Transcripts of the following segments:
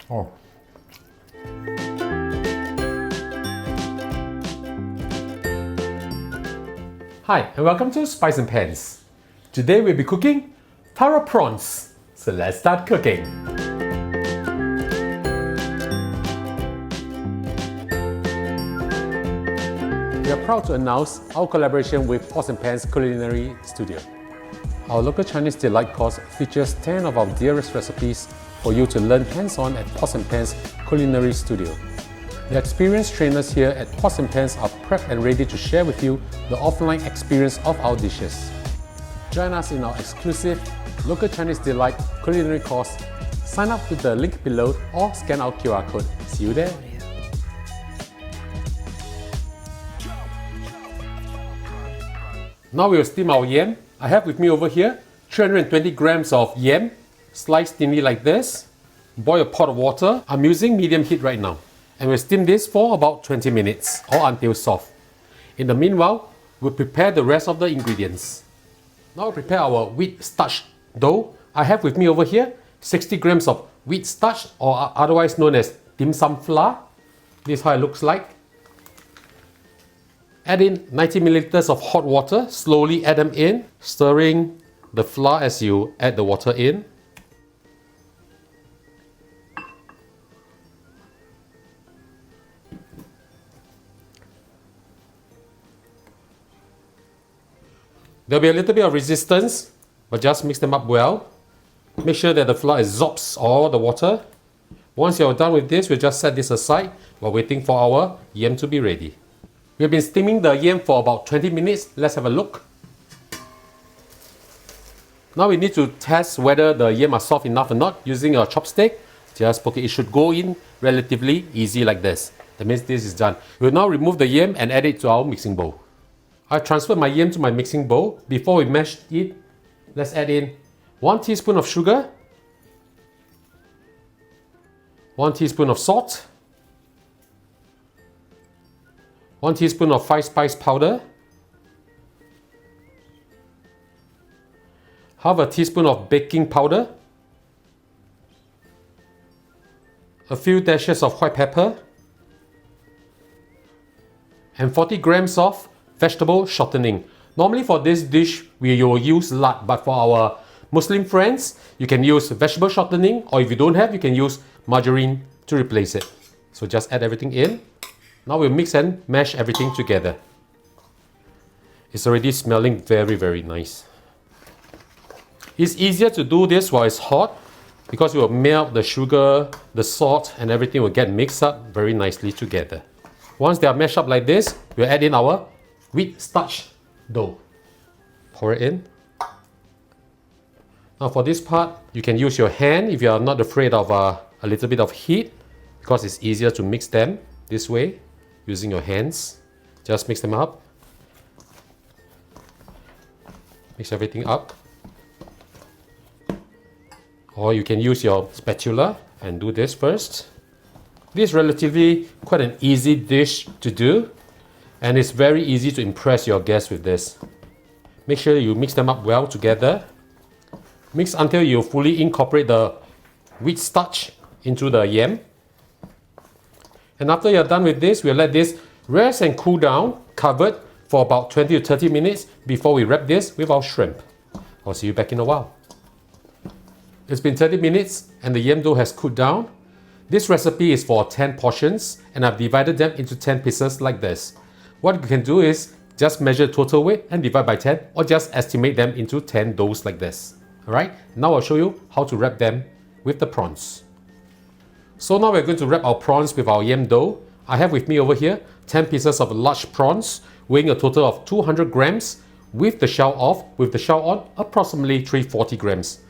Oh. Hi, and welcome to Spice and Pans. Today we'll be cooking Taro Prawns. So let's start cooking. We are proud to announce our collaboration with Pots and Pans Culinary Studio. Our local Chinese delight course features 10 of our dearest recipes for you to learn hands-on at Pots and Pans Culinary Studio. The experienced trainers here at Pots and Pans are prepped and ready to share with you the offline experience of our dishes. Join us in our exclusive Local Chinese Delight Culinary course. Sign up with the link below or scan our QR code. See you there! Now we will steam our yam. I have with me over here 320 grams of yam, sliced thinly like this. Boil a pot of water. I'm using medium heat right now. And we'll steam this for about 20 minutes or until soft. In the meanwhile, we'll prepare the rest of the ingredients. Now we'll prepare our wheat starch dough. I have with me over here 60 grams of wheat starch, or otherwise known as dim sum flour. This is how it looks like. Add in 90 milliliters of hot water. Slowly add them in, stirring the flour as you add the water in. There'll be a little bit of resistance, but just mix them up well. Make sure that the flour absorbs all the water. Once you're done with this, we'll just set this aside while waiting for our yam to be ready. We've been steaming the yam for about 20 minutes. Let's have a look. Now we need to test whether the yam are soft enough or not using a chopstick. Just poke it. It should go in relatively easy like this. That means this is done. We'll now remove the yam and add it to our mixing bowl. I've transferred my yam to my mixing bowl. Before we mash it, let's add in 1 teaspoon of sugar, 1 teaspoon of salt, 1 teaspoon of 5-spice powder, half a teaspoon of baking powder, a few dashes of white pepper, and 40 grams of vegetable shortening. Normally for this dish, we will use lard, but for our Muslim friends, you can use vegetable shortening, or if you don't have, you can use margarine to replace it. So just add everything in. Now we'll mix and mash everything together. It's already smelling very, very nice. It's easier to do this while it's hot because it will melt the sugar, the salt, and everything will get mixed up very nicely together. Once they are mashed up like this, we'll add in our wheat starch dough. Pour it in. Now for this part, you can use your hand if you are not afraid of a little bit of heat, because it's easier to mix them this way using your hands. Just mix them up. Mix everything up. Or you can use your spatula and do this first. This is relatively quite an easy dish to do, and it's very easy to impress your guests with this. Make sure you mix them up well together. Mix until you fully incorporate the wheat starch into the yam. And after you're done with this, we'll let this rest and cool down, covered for about 20 to 30 minutes before we wrap this with our shrimp. I'll see you back in a while. It's been 30 minutes and the yam dough has cooled down. This recipe is for 10 portions and I've divided them into 10 pieces like this. What you can do is just measure total weight and divide by 10, or just estimate them into 10 doughs like this. Alright, now I'll show you how to wrap them with the prawns. So now we're going to wrap our prawns with our yam dough. I have with me over here 10 pieces of large prawns weighing a total of 200 grams with the shell off, with the shell on approximately 340 grams.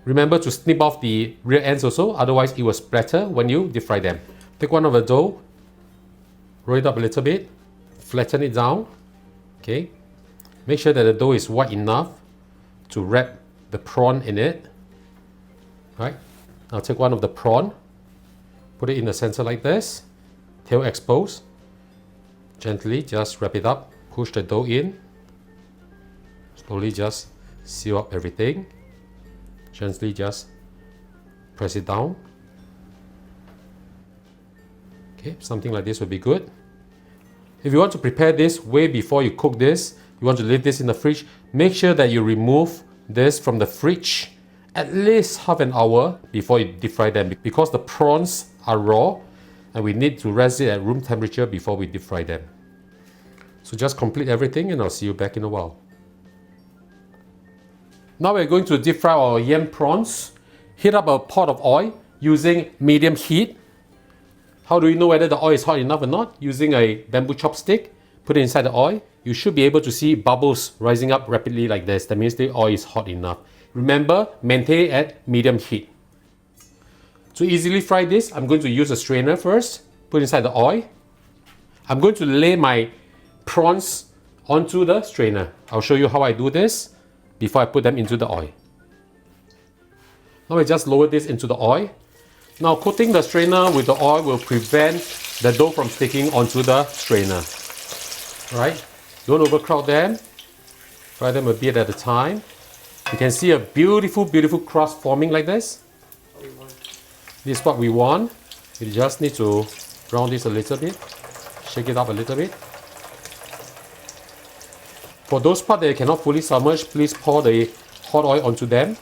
Remember to snip off the rear ends also, otherwise it will splatter when you deep fry them. Take one of the dough, roll it up a little bit, flatten it down. Okay, make sure that the dough is wide enough to wrap the prawn in it. Right, now take one of the prawn, put it in the center like this, tail exposed. Gently just wrap it up, push the dough in, slowly just seal up everything. Gently just press it down. Okay, something like this would be good. If you want to prepare this way before you cook this, you want to leave this in the fridge, make sure that you remove this from the fridge at least half an hour before you deep fry them, because the prawns are raw and we need to rest it at room temperature before we deep fry them. So just complete everything and I'll see you back in a while. Now we're going to deep fry our yam prawns. Heat up a pot of oil using medium heat. How do you know whether the oil is hot enough or not? Using a bamboo chopstick, put it inside the oil. You should be able to see bubbles rising up rapidly like this. That means the oil is hot enough. Remember, maintain it at medium heat. To easily fry this, I'm going to use a strainer first. Put inside the oil. I'm going to lay my prawns onto the strainer. I'll show you how I do this before I put them into the oil. Now I just lower this into the oil. Now coating the strainer with the oil will prevent the dough from sticking onto the strainer. Right? Don't overcrowd them. Fry them a bit at a time. You can see a beautiful, beautiful crust forming like this. This is what we want. You just need to brown this a little bit. Shake it up a little bit. For those parts that you cannot fully submerge, please pour the hot oil onto them.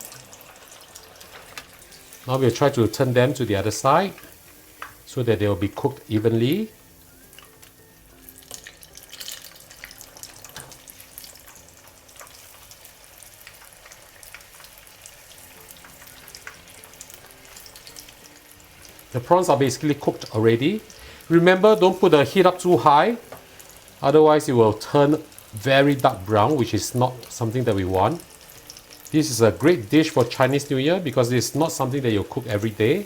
Now we'll try to turn them to the other side so that they will be cooked evenly. The prawns are basically cooked already. Remember, don't put the heat up too high, otherwise it will turn very dark brown, which is not something that we want. This is a great dish for Chinese New Year because it's not something that you cook every day.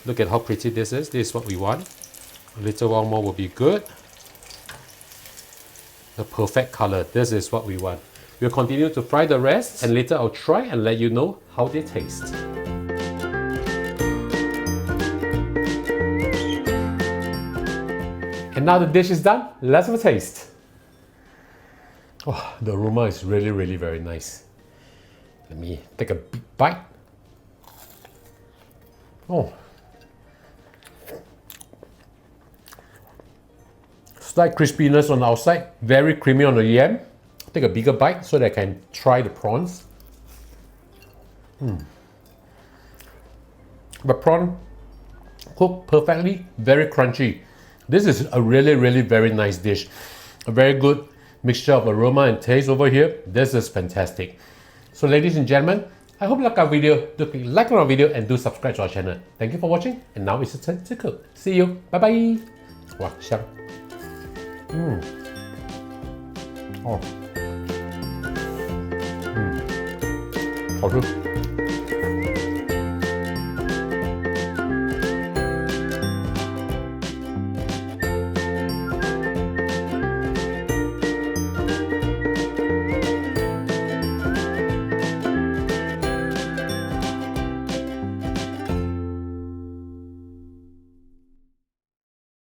Look at how pretty this is. This is what we want. A little while more will be good. The perfect color. This is what we want. We'll continue to fry the rest and later I'll try and let you know how they taste. And now the dish is done, let's have a taste. Oh, the aroma is really, really very nice. Let me take a big bite. Oh. Slight crispiness on the outside, very creamy on the yam. Take a bigger bite so that I can try the prawns. The prawn cooked perfectly, very crunchy. This is a really, really very nice dish. A very good mixture of aroma and taste over here. This is fantastic. So ladies and gentlemen, I hope you like our video. Do click like on our video and do subscribe to our channel. Thank you for watching and now it's your turn to cook. See you. Bye bye. Wow, 香。哦。好吃。